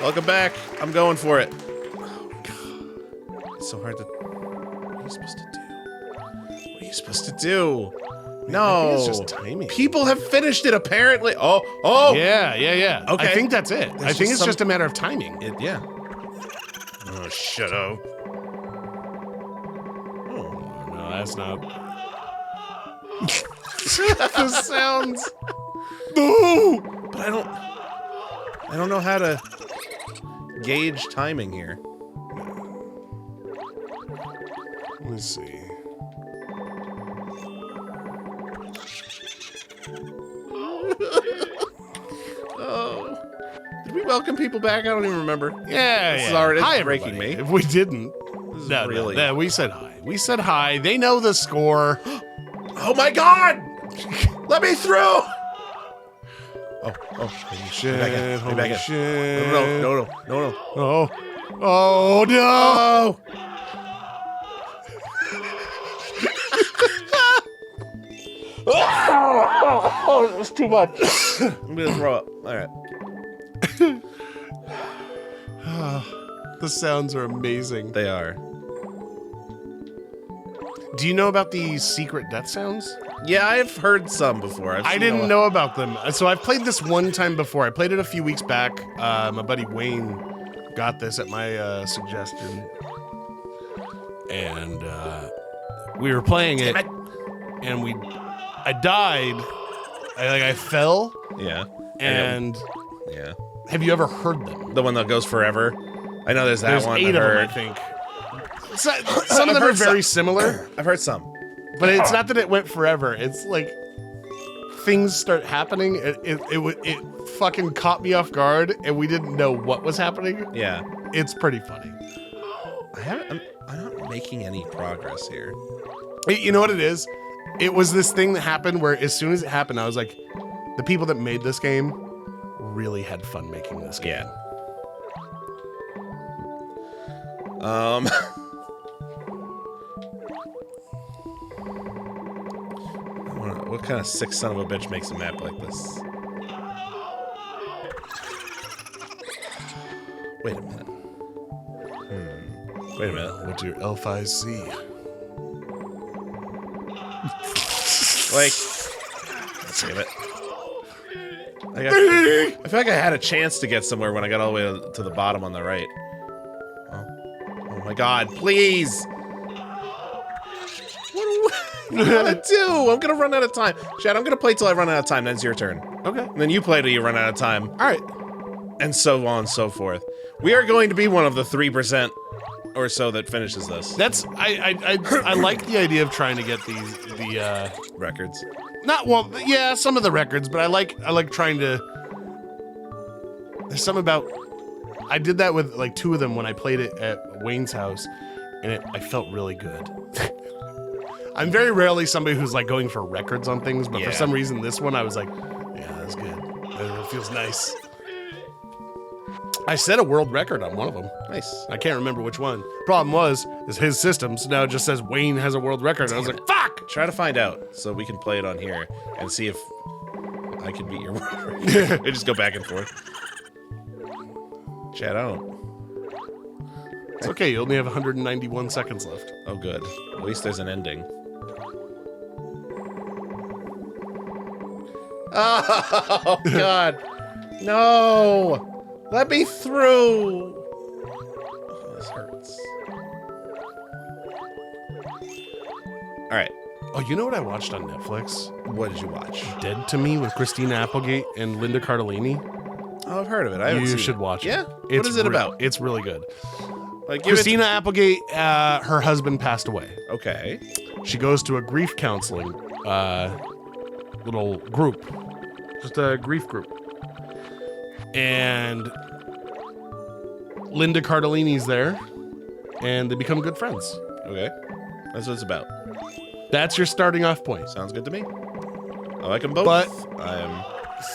Welcome back. I'm going for it. Oh, God. It's so hard to... What are you supposed to do? What are you supposed to do? No. I think it's just timing. People have finished it, apparently. Oh. Yeah. Okay. I think that's it. I think it's just a matter of timing. Yeah. Oh, shut up. Oh, no, that's not... the sounds. No! But I don't know how to gauge timing here. Let me see. Oh. Did we welcome people back? I don't even remember. Yeah, This is already hi, breaking everybody. me. If we didn't, No, really. we said hi. We said hi. They know the score. Oh my God! Let me through! Oh. Holy shit. Back in. Holy Back in. shit. No. Oh, no. Oh, it was too much. I'm gonna throw up. All right. The sounds are amazing. They are. Do you know about the secret death sounds? Yeah, I've heard some before. I didn't know about them. So I've played this one time before. I played it a few weeks back. My buddy Wayne got this at my suggestion. And we were playing it, and I died. I fell. Yeah. And Yeah. have you ever heard them? The one that goes forever. I know there's that There's one. 8 I've of them, heard. I think. Some of them are very similar, I've heard some. but it's not that it went forever. It's like things start happening. It fucking caught me off guard, and we didn't know what was happening. Yeah. It's pretty funny. I'm not making any progress here. You know what it is? It was this thing that happened where as soon as it happened, I was like, the people that made this game really had fun making this game. Yeah. What kind of sick son of a bitch makes a map like this? Wait a minute. Wait a minute. What's your L5C? Like, damn it. I feel like I had a chance to get somewhere when I got all the way to the bottom on the right. Oh my God, please! What do I gotta do? I'm gonna run out of time. Chad, I'm gonna play till I run out of time, then it's your turn. Okay. And then you play till you run out of time. All right. And so on and so forth. We are going to be one of the 3% or so that finishes this. That's I like the idea of trying to get the Records. some of the records, but I like trying to. There's something about. I did that with like 2 of them when I played it at Wayne's house, and I felt really good. I'm very rarely somebody who's like going for records on things, but for some reason this one I was like, yeah, that's good. It feels nice. I set a world record on one of them. Nice. I can't remember which one. Problem is his system, so now it just says Wayne has a world record. And I was like, fuck! Try to find out so we can play it on here and see if I can beat your world record. We just go back and forth. Chad, I don't. It's okay, you only have 191 seconds left. Oh, good. At least there's an ending. Oh, God. No. Let me through. Oh, this hurts. All right. Oh, you know what I watched on Netflix? What did you watch? Dead to Me with Christina Applegate and Linda Cardellini. Oh, I've heard of it. I haven't You seen should it. watch it. Yeah? What is it about? It's really good. Like, give Christina Applegate, her husband passed away. Okay. She goes to a grief counseling little group. Just a grief group. And Linda Cardellini's there, and they become good friends. Okay. That's what it's about. That's your starting off point. Sounds good to me. I like them both. But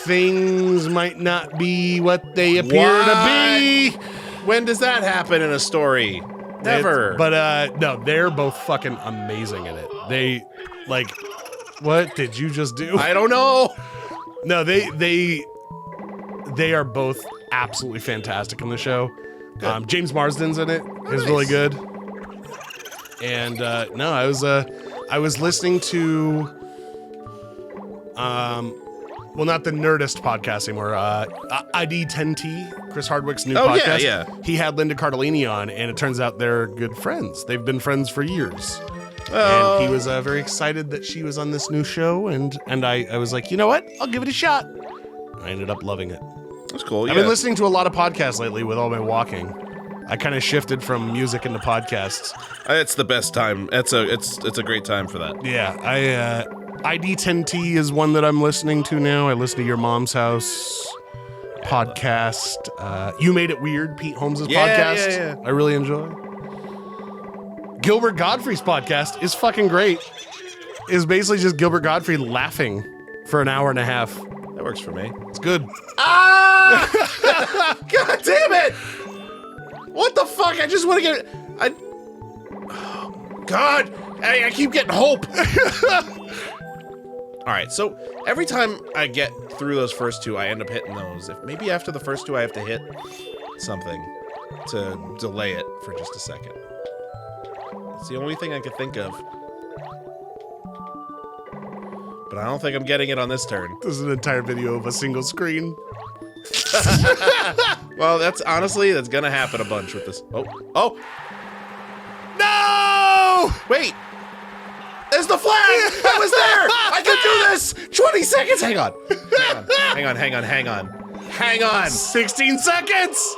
things might not be what they appear to be. When does that happen in a story? Never. No, they're both fucking amazing in it. They, like, what did you just do? I don't know. No, they are both absolutely fantastic in the show. James Marsden's in it. Is really good. And no, I was listening to well, not the Nerdist podcast anymore. ID10T, Chris Hardwick's new podcast. Yeah. He had Linda Cardellini on, and it turns out they're good friends. They've been friends for years. Oh. And he was very excited that she was on this new show, and I was like, you know what? I'll give it a shot. I ended up loving it. That's cool. Yeah. I've been listening to a lot of podcasts lately with all my walking. I kind of shifted from music into podcasts. It's the best time. It's a great time for that. Yeah, ID10T is one that I'm listening to now. I listen to Your Mom's House podcast. You Made It Weird, Pete Holmes' podcast. Yeah. I really enjoy. Gilbert Godfrey's podcast is fucking great. It's basically just Gilbert Godfrey laughing for an hour and a half. That works for me. It's good. Ah! God damn it! What the fuck? I just want to get... Oh, God! I keep getting hope! Alright, so every time I get through those first two, I end up hitting those. Maybe after the first two, I have to hit something to delay it for just a second. It's the only thing I could think of. But I don't think I'm getting it on this turn. This is an entire video of a single screen. Well, that's gonna happen a bunch with this. Oh! No! Wait! There's the flag! I was there! I can do this! 20 seconds! Hang on. 16 seconds!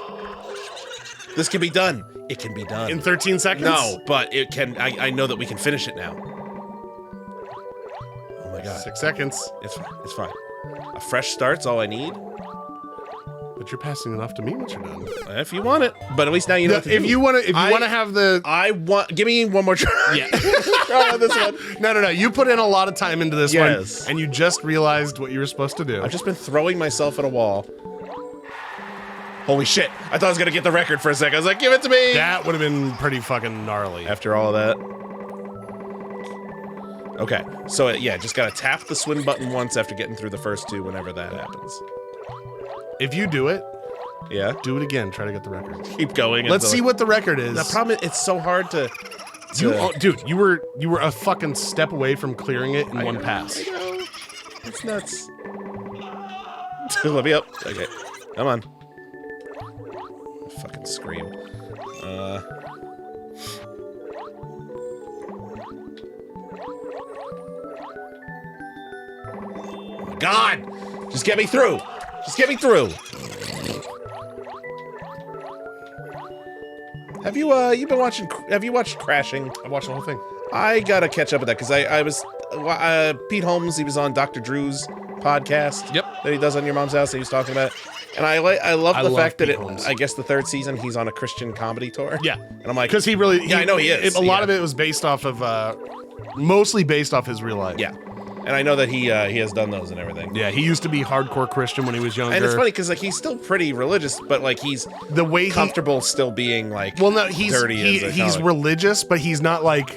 This can be done. It can be done. In 13 seconds? No, but it can. I know that we can finish it now. Oh my God. 6 seconds. It's fine. A fresh start's all I need. But you're passing it off to me once you're done. If you want it. But at least now you know what to do. If you want to have the... Give me one more try. Yeah. Try on this one. No. You put in a lot of time into this Yes. one, and you just realized what you were supposed to do. I've just been throwing myself at a wall. Holy shit. I thought I was going to get the record for a second. I was like, give it to me. That would have been pretty fucking gnarly. After all of that. Okay. So, just got to tap the swing button once after getting through the first two whenever that happens. If you do it, Yeah. do it again. Try to get the record. Keep going. Let's see what the record is. The problem is, it's so hard to... Dude, you were a fucking step away from clearing it in one pass. I know. It's nuts. Let me up. Okay. Come on. Fucking scream. Oh my God! Just get me through! Just get me through! Have you watched Crashing? I watched the whole thing. I gotta catch up with that because I was Pete Holmes. He was on Dr. Drew's podcast. Yep. That he does on Your Mom's House. That he was talking about, and I love the fact that Pete Holmes. I guess the third season he's on a Christian comedy tour. Yeah, and I'm like, because I know he is. A lot of it was based off of, mostly based off his real life. Yeah, and I know that he has done those and everything. Yeah, he used to be hardcore Christian when he was younger. And it's funny because like he's still pretty religious, but like he's the way comfortable still being like he's dirty. He's religious, but he's not like.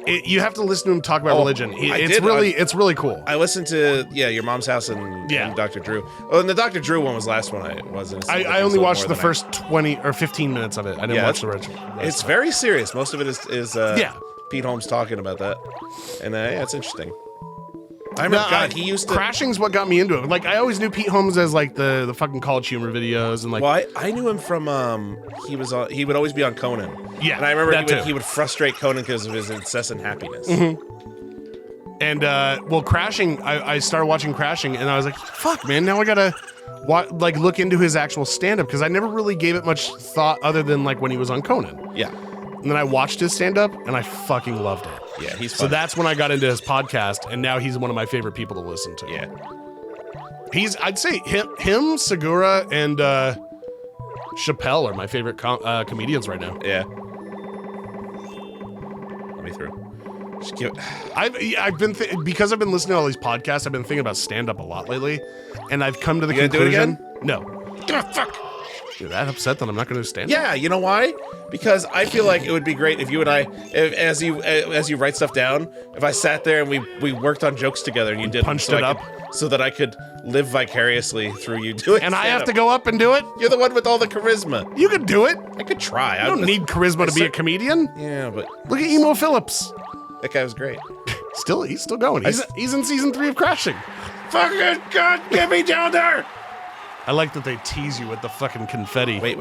You have to listen to him talk about religion. It's really cool. I listened to Your Mom's House and Dr. Drew. Oh, and the Dr. Drew one was the last one I wasn't. I only watched the first 20 or 15 minutes of it. I didn't watch the rest. It's very serious. Most of it is Pete Holmes talking about that, and it's interesting. I remember, he used to... Crashing's what got me into it. Like, I always knew Pete Holmes as, like, the fucking College Humor videos and, like... Well, I knew him from, he would always be on Conan. Yeah, and I remember he would frustrate Conan because of his incessant happiness. Mm-hmm. And, Crashing, I started watching Crashing, and I was like, fuck, man, now I gotta, look into his actual stand-up, because I never really gave it much thought other than, like, when he was on Conan. Yeah. And then I watched his stand-up, and I fucking loved it. Yeah, he's funny. So that's when I got into his podcast, and now he's one of my favorite people to listen to. Yeah. I'd say him, Segura, and Chappelle are my favorite comedians right now. Yeah. Let me through. Just give it. I've been because I've been listening to all these podcasts, I've been thinking about stand-up a lot lately, and I've come to the conclusion. Do it again? No. Oh, fuck. You're that upset that I'm not going to stand? Yeah, you know why? Because I feel like it would be great if you and I, as you write stuff down, if I sat there and we worked on jokes together and you did punched it up, so that I could live vicariously through you doing. And I have to go up and do it. You're the one with all the charisma. You could do it. I could try. I don't need charisma to be a comedian. Yeah, but look at Emo Phillips. That guy was great. He's still going. He's in season 3 of Crashing. Fucking God, get me down there! I like that they tease you with the fucking confetti. Wait.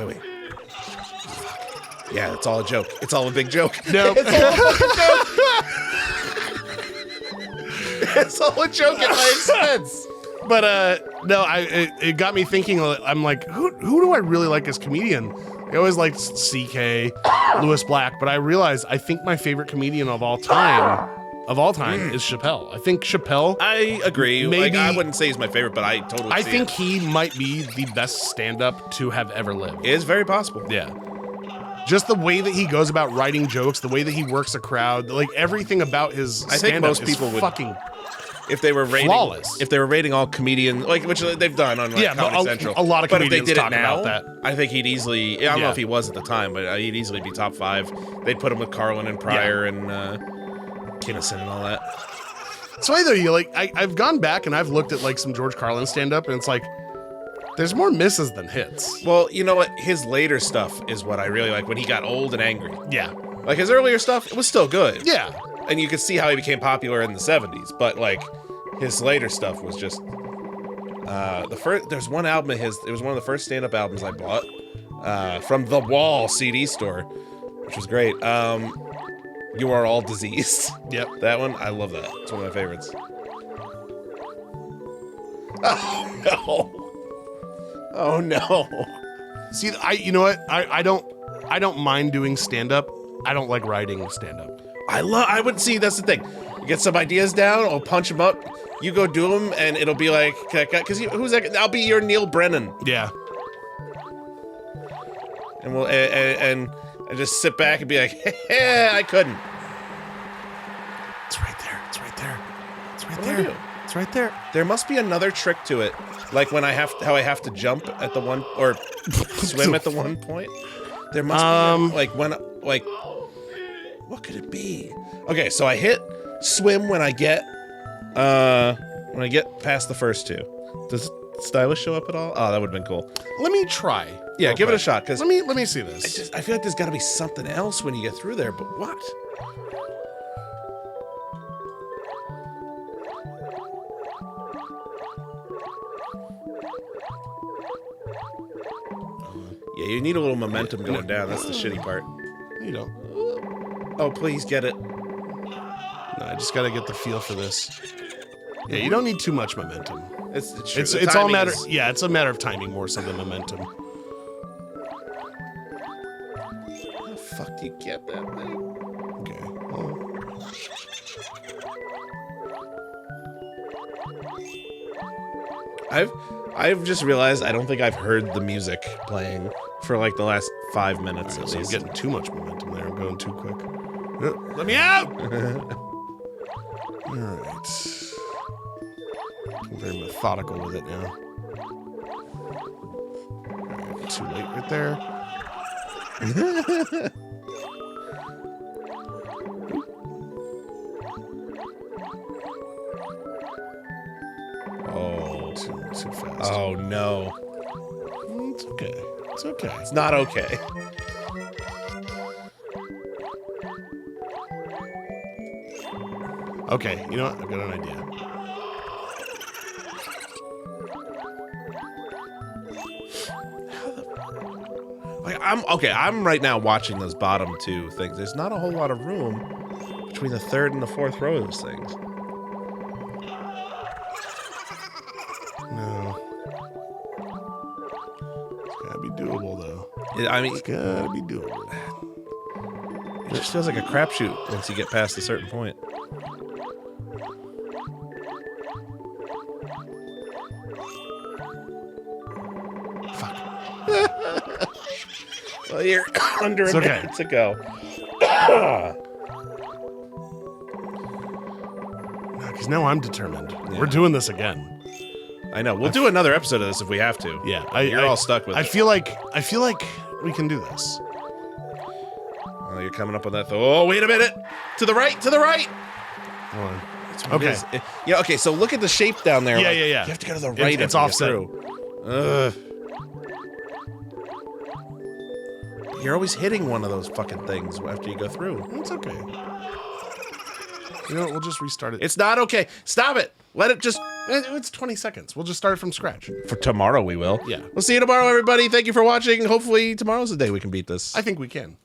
Yeah, it's all a joke. It's all a big joke. No. It's all a fucking joke. It's all a joke at my expense. But no, it got me thinking. I'm like, who do I really like as comedian? I always liked CK, Lewis Black, but I realized I think my favorite comedian of all time is Chappelle. I think Chappelle. I agree. Maybe, I wouldn't say he's my favorite, but I totally. I think he might be the best stand-up to have ever lived. It is very possible. Yeah. Just the way that he goes about writing jokes, the way that he works a crowd, like everything about his stand-up. I think most people would fucking. If they were rating, flawless. If they were rating all comedians, which they've done on Comedy Central, a lot of comedians but if they did talk it now, about that. I think he'd easily. I don't know if he was at the time, but he'd easily be top 5. They'd put him with Carlin and Pryor and Kinnison and all that. So either I've gone back and I've looked at like some George Carlin stand-up, and it's like there's more misses than hits. Well, you know what? His later stuff is what I really like. When he got old and angry. Yeah. Like his earlier stuff, it was still good. Yeah. And you could see how he became popular in the 70s, but like his later stuff was just there's one album of his, it was one of the first stand-up albums I bought from the Wall CD store, which was great. You Are All Diseased. Yep. That one, I love that. It's one of my favorites. Oh no. Oh no. See, you know what? I don't mind doing stand-up. I don't like writing stand-up. I would see, that's the thing. You get some ideas down, I'll punch them up. You go do them, and it'll be like, because who's that? I'll be your Neil Brennan. Yeah. And we'll and just sit back and be like, hey, I couldn't. It's right there. It's right there. It's right What there. do I do? It's right there. There must be another trick to it, like when I have to jump at the one or swim at the one point. There must be what could it be? Okay, so I hit swim when I get past the first 2. Does Stylish show up at all? Oh, that would have been cool. Let me try. Yeah, give it a shot. Cause let me see this. I feel like there's got to be something else when you get through there, but what? Yeah, you need a little momentum going down. That's the shitty part. You don't. Oh, please get it. No, I just gotta get the feel for this. Yeah, you don't need too much momentum. It's all matter. Yeah, it's a matter of timing more so than momentum. How the fuck do you get that thing? Okay. Well. I've just realized I don't think I've heard the music playing for like the last 5 minutes at least. I'm getting too much momentum there. I'm going too quick. Let me out! All right. I'm very methodical with it now. All right, too late right there. Oh, too fast. Oh no. It's okay. It's okay. It's not okay. Okay, you know what? I've got an idea. I'm right now watching those bottom 2 things. There's not a whole lot of room between the 3rd and the 4th row of those things. No. It's gotta be doable, though. It's gotta be doable. It just feels like a crapshoot once you get past a certain point. Well, you're under a minute to go. Because now I'm determined. Yeah. We're doing this again. I know. We'll do another episode of this if we have to. Yeah, You're all stuck with I it. feel like we can do this. Oh, you're coming up on that. Oh, wait a minute. To the right. To the right. Hold on. That's what it Okay. is. Yeah. Okay. So look at the shape down there. Yeah, like, yeah. You have to go to the right. It's after you get offset. through. Ugh. You're always hitting one of those fucking things after you go through. It's okay. You know what? We'll just restart it. It's not okay. Stop it. Let it just. It's 20 seconds. We'll just start it from scratch. For tomorrow, we will. Yeah. We'll see you tomorrow, everybody. Thank you for watching. Hopefully, tomorrow's the day we can beat this. I think we can.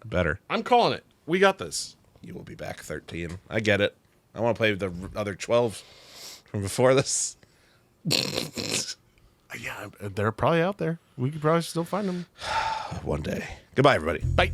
Better. I'm calling it. We got this. You will be back 13. I get it. I want to play the other 12 from before this. Yeah, they're probably out there. We could probably still find them. One day. Goodbye, everybody. Bye.